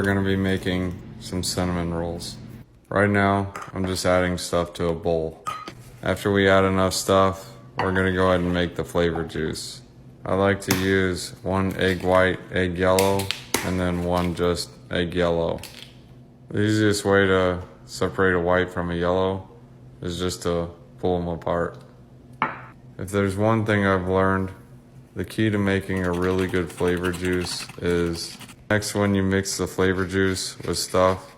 gonna be making some cinnamon rolls. Right now, I'm just adding stuff to a bowl. After we add enough stuff, we're gonna go ahead and make the flavor juice. I like to use 1 egg white, egg yellow, and then 1 just egg yellow. The easiest way to separate a white from a yellow is just to pull them apart. If there's one thing I've learned, the key to making a really good flavor juice is next, when you mix the flavor juice with stuff,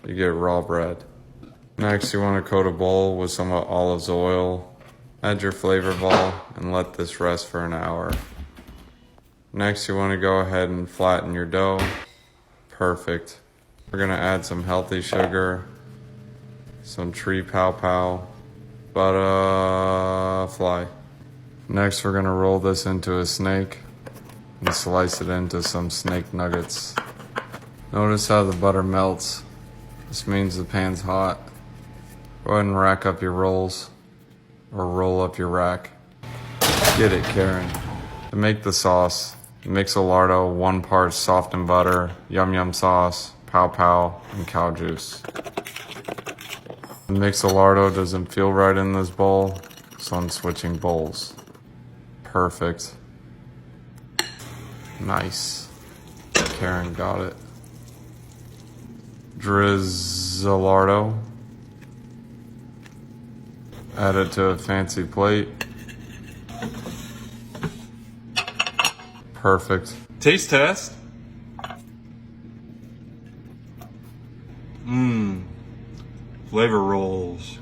you get raw bread. Next, you want to coat a bowl with some olive oil. Add your flavor ball and let this rest for an hour. Next, you want to go ahead and flatten your dough. Perfect. We're going to add some healthy sugar, some tree pow pow, butterfly. Next, we're going to roll this into a snake and slice it into some snake nuggets. Notice how the butter melts. This means the pan's hot. Go ahead and rack up your rolls, or roll up your rack. Get it, Karen. To make the sauce, mix a lardo 1 part softened butter, yum yum sauce, pow pow, and cow juice. The mix of lardo doesn't feel right in this bowl, so I'm switching bowls. Perfect. Nice. Karen got it. Drizzalardo. Add it to a fancy plate. Perfect. Taste test. Flavor rolls.